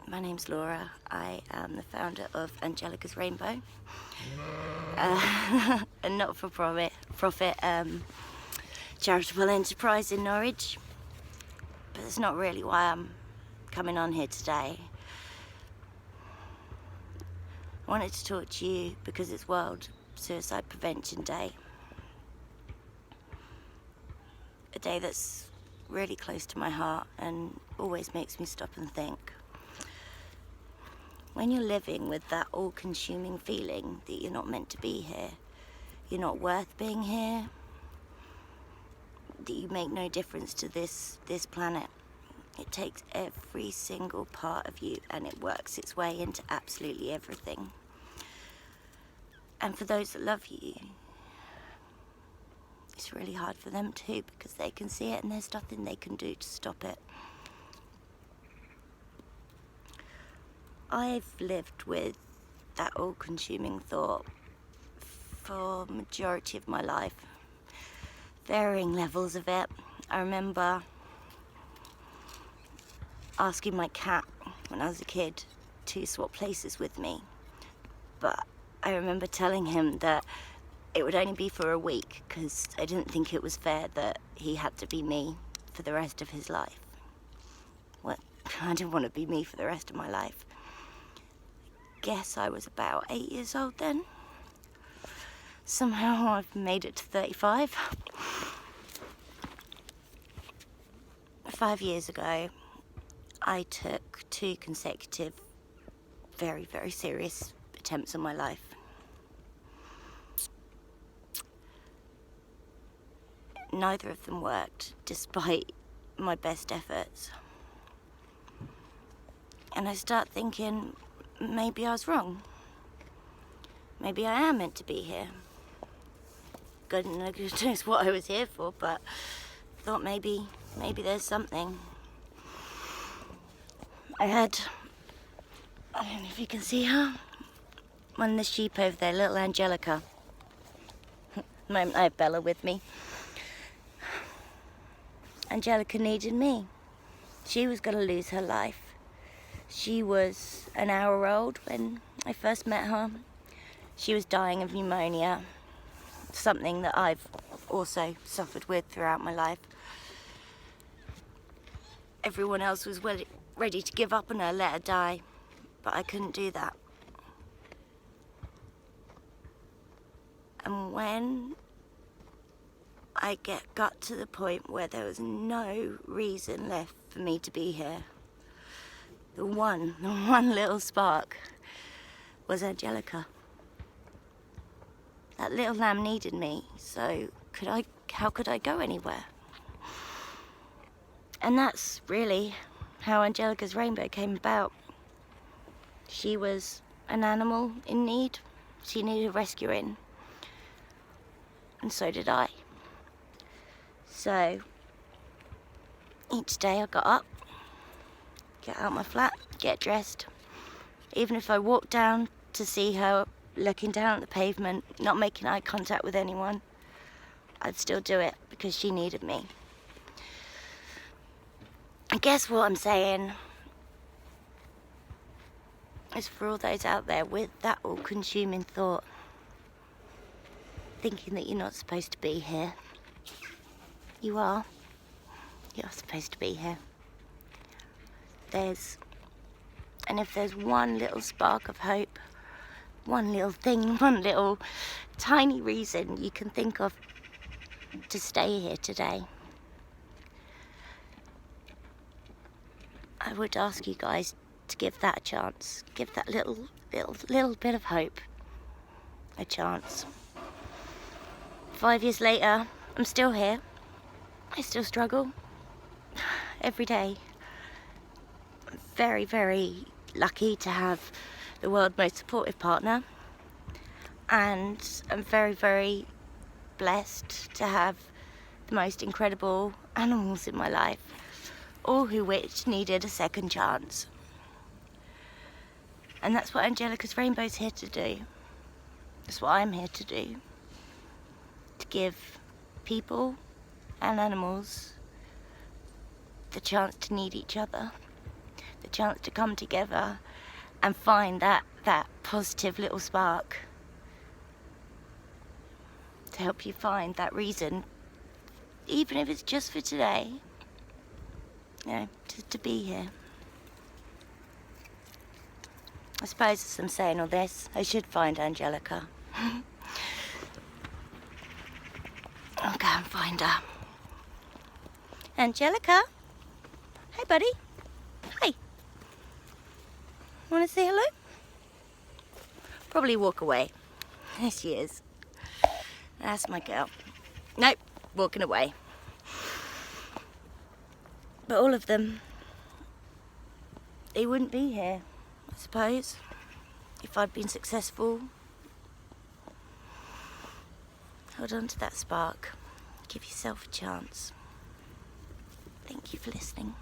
My name's Laura. I am the founder of Angelica's Rainbow, a not-for-profit charitable enterprise in Norwich. But that's not really why I'm coming on here today. I wanted to talk to you because it's World Suicide Prevention Day. A day that's really close to my heart and always makes me stop and think. When you're living with that all-consuming feeling that you're not meant to be here, you're not worth being here, that you make no difference to this planet, it takes every single part of you and it works its way into absolutely everything. And for those that love you, it's really hard for them too, because they can see it and there's nothing they can do to stop it. I've lived with that all-consuming thought for the majority of my life, varying levels of it. I remember asking my cat when I was a kid to swap places with me, but I remember telling him that it would only be for a week because I didn't think it was fair that he had to be me for the rest of his life. Well, I didn't want to be me for the rest of my life. Guess I was about 8 years old then. Somehow I've made it to 35. 5 years ago, I took 2 consecutive, very, very serious attempts on my life. Neither of them worked, despite my best efforts. And I start thinking, maybe I was wrong. Maybe I am meant to be here. God knows what I was here for, but I thought maybe there's something. I don't know if you can see her, one of the sheep over there, little Angelica. At the moment I have Bella with me. Angelica needed me. She was going to lose her life. She was an hour old when I first met her. She was dying of pneumonia, something that I've also suffered with throughout my life. Everyone else was ready to give up on her, let her die, but I couldn't do that. And when I got to the point where there was no reason left for me to be here, the one little spark was Angelica. That little lamb needed me, so how could I go anywhere? And that's really how Angelica's Rainbow came about. She was an animal in need. She needed rescuing. And so did I. So each day I got up, get out my flat, get dressed. Even if I walked down to see her, looking down at the pavement, not making eye contact with anyone, I'd still do it because she needed me. I guess what I'm saying is, for all those out there with that all-consuming thought, thinking that you're not supposed to be here, you are. You're supposed to be here. And if there's one little spark of hope, one little thing, one little tiny reason you can think of to stay here today, I would ask you guys to give that a chance. Give that little bit of hope a chance. 5 years later, I'm still here. I still struggle every day. I'm very, very lucky to have the world's most supportive partner, and I'm very, very blessed to have the most incredible animals in my life, all who which needed a second chance. And that's what Angelica's Rainbow's here to do. That's what I'm here to do. To give people and animals the chance to need each other, the chance to come together and find that positive little spark to help you find that reason, even if it's just for today, you know, to be here. I suppose as I'm saying all this, I should find Angelica. I'll go and find her. Angelica? Hey, buddy. Hey. Want to say hello? Probably walk away. There she is. That's my girl. Nope, walking away. But all of them, they wouldn't be here, I suppose, if I'd been successful. Hold on to that spark. Give yourself a chance. Thank you for listening.